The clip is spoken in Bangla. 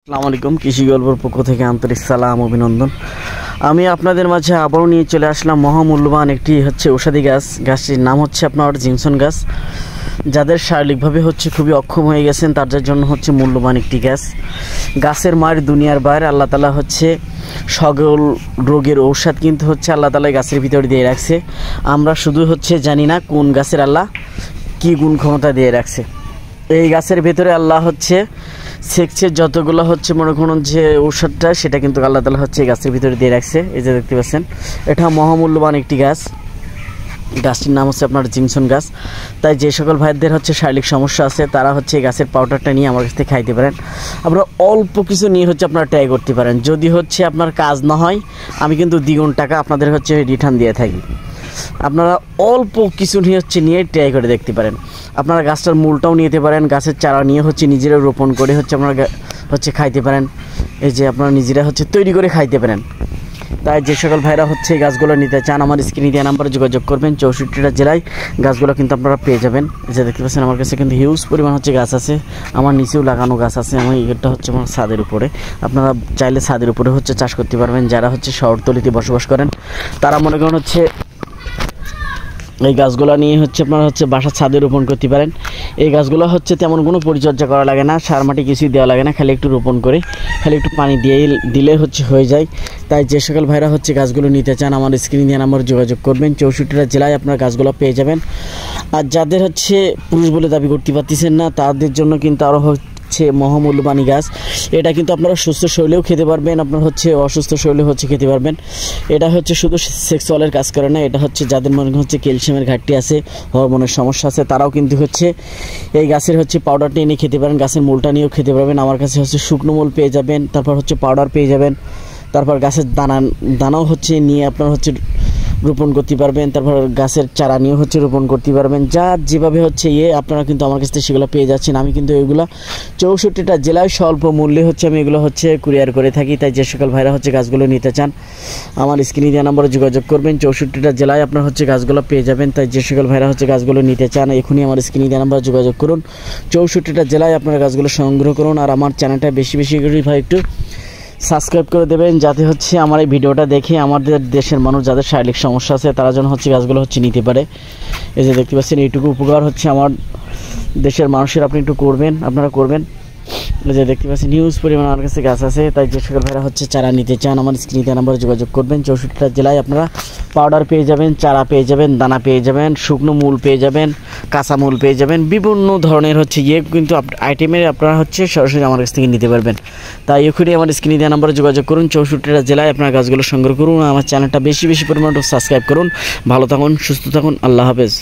আসসালামু আলাইকুম। কৃষি গল্পের পক্ষ থেকে আন্তরিক সালাম অভিনন্দন। আমি আপনাদের মাঝে আবারও নিয়ে চলে আসলাম মহামূল্যবান একটি ঔষধি গাছ। গাছটির নাম হচ্ছে আপনার জিনসন গাছ। যাদের শারীরিকভাবে খুবই অক্ষম হয়ে গেছেন তাদের জন্য মূল্যবান একটি গাছ। গাছের মায়ের দুনিয়ার বাইরে আল্লাহ তাআলা সকল রোগের ঔষধ কিন্তু আল্লাহ তাআলা গাছের ভিতরে দিয়ে রাখছে। আমরা শুধু জানি না কোন গাছের আল্লাহ কী গুণ ক্ষমতা দিয়ে রাখছে। এই গাছের ভেতরে আল্লাহ সেক্সের যতগুলো মনে করুন যে ঔষধটা সেটা কিন্তু আল্লাহ তাআলা এই গাছের ভিতরে দিয়ে রাখছে। এই যে দেখতে পাচ্ছেন, এটা মহামূল্যবান একটি গাছ। গাছটির নাম আপনার জিনসন গাছ। তাই যে সকল ভাইদের শারীরিক সমস্যা আছে তারা এই গাছের পাউডারটা নিয়ে আমার কাছ থেকে খাইতে পারেন। আপনারা অল্প কিছু নিয়ে আপনারা ট্রাই করতে পারেন। যদি আপনার কাজ না হয় আমি কিন্তু দ্বিগুণ টাকা আপনাদের রিটার্ন দিয়ে থাকি। আপনারা অল্প কিছু নিয়ে ট্রাই করে দেখতে পারেন। আপনারা গাছটার মূলটাও নিতে পারেন, গাছের চারা নিয়ে নিজেরা রোপণ করে আপনারা খাইতে পারেন। এই যে আপনারা নিজেরা তৈরি করে খাইতে পারেন। তাই যে সকল ভাইরা এই গাছগুলো নিতে চান আমার স্ক্রিনে দেওয়া নাম্বারে যোগাযোগ করবেন। 64টা জেলায় গাছগুলো কিন্তু আপনারা পেয়ে যাবেন। এই যে দেখতে পাচ্ছেন আমার কাছে কিন্তু হিউজ পরিমাণ গাছ আছে। আমার নিচেও লাগানো গাছ আছে। আমার এটা আমার ছাদের উপরে। আপনারা চাইলে ছাদের উপরে চাষ করতে পারবেন। যারা শহরতলিতে বসবাস করেন তারা মনে করেন এই গাছগুলো নিয়ে আপনারা বাসার ছাদে রোপণ করতে পারেন। এই গাছগুলো তেমন কোনো পরিচর্যা করা লাগে না, সার মাটি কিছুই দেওয়া লাগে না, খালি একটু রোপণ করে খালি একটু পানি দিয়ে দিলে হয়ে যায়। তাই যে সকল ভাইরা গাছগুলো নিতে চান আমার স্ক্রিনে দেওয়া নাম্বারে যোগাযোগ করবেন। 64টা জেলায় আপনারা গাছগুলো পেয়ে যাবেন। আর যাদের পুরুষ বলে দাবি করতে পারতেছেন না তাদের জন্য কিন্তু আরও মহামূল্যবানী গাছ। এটা কিন্তু আপনারা সুস্থ শরীরেও খেতে পারবেন, আপনার অসুস্থ শরীরেও খেতে পারবেন। এটা শুধু সেক্সুয়ালের কাজ করে না, এটা যাদের মনে ক্যালসিয়ামের ঘাটতি আছে, হরমোনের সমস্যা আছে তারাও কিন্তু এই গাছের পাউডারটা এনে খেতে পারেন। গাছের মূলটা নিয়েও খেতে পারবেন। আমার কাছে শুকনো মূল পেয়ে যাবেন, তারপর পাউডার পেয়ে যাবেন, তারপর গাছের দানাও নিয়ে আপনার রোপণ করতে পারবেন। তারপর গাছের চারা নিয়ে রোপণ করতে পারবেন। যা যেভাবে আপনারা কিন্তু আমার কাছ থেকে সেগুলো পেয়ে যাচ্ছেন। আমি কিন্তু এগুলো 64টা জেলায় স্বল্প মূল্যে আমি এগুলো কুরিয়ার করে থাকি। তাই যে সকল ভাইরা গাছগুলো নিতে চান আমার স্ক্রিনে দেওয়া নম্বরে যোগাযোগ করবেন। 64টা জেলায় আপনার গাছগুলো পেয়ে যাবেন। তাই যে সকল ভাইরা গাছগুলো নিতে চান এখনই আমার স্ক্রিনে দেওয়া নম্বরে যোগাযোগ করুন। 64টা জেলায় আপনারা গাছগুলো সংগ্রহ করুন। আর আমার চ্যানেলটা বেশি বেশি করে ভাই একটু সাবস্ক্রাইব করে দেবেন, যাতে আমার এই ভিডিওটা দেখে আমাদের দেশের মানুষ যাদের শারীরিক সমস্যা আছে তারা যেন গাছগুলো নিতে পারে। এই যে দেখতে পাচ্ছেন এইটুকু উপকার আমার দেশের মানুষের আপনি একটু করবেন, আপনারা করবেন। এই যে দেখতে পাচ্ছেন হিউজ পরিমাণ আমার কাছে গাছ আছে। তাই যে সকল ভাইরা চারা নিতে চান আমার স্ক্রিনে নাম্বারে যোগাযোগ করবেন। 64টা জেলায় আপনারা পাউডার পেয়ে যাবেন, চারা পেয়ে যাবেন, দানা পেয়ে যাবেন, শুকনো মূল পেয়ে যাবেন, কাঁচা মূল পেয়ে যাবেন, বিভিন্ন ধরনের কিন্তু আইটেমের আপনারা সরাসরি আমার কাছ থেকে নিতে পারবেন। তাই এখনই আমার স্ক্রিনে দেওয়া নাম্বারে যোগাযোগ করুন। 64টা জেলায় আপনারা গাছগুলো সংগ্রহ করুন। আমার চ্যানেলটা বেশি বেশি পরিমাণে সাবস্ক্রাইব করুন। ভালো থাকুন, সুস্থ থাকুন, আল্লাহ হাফেজ।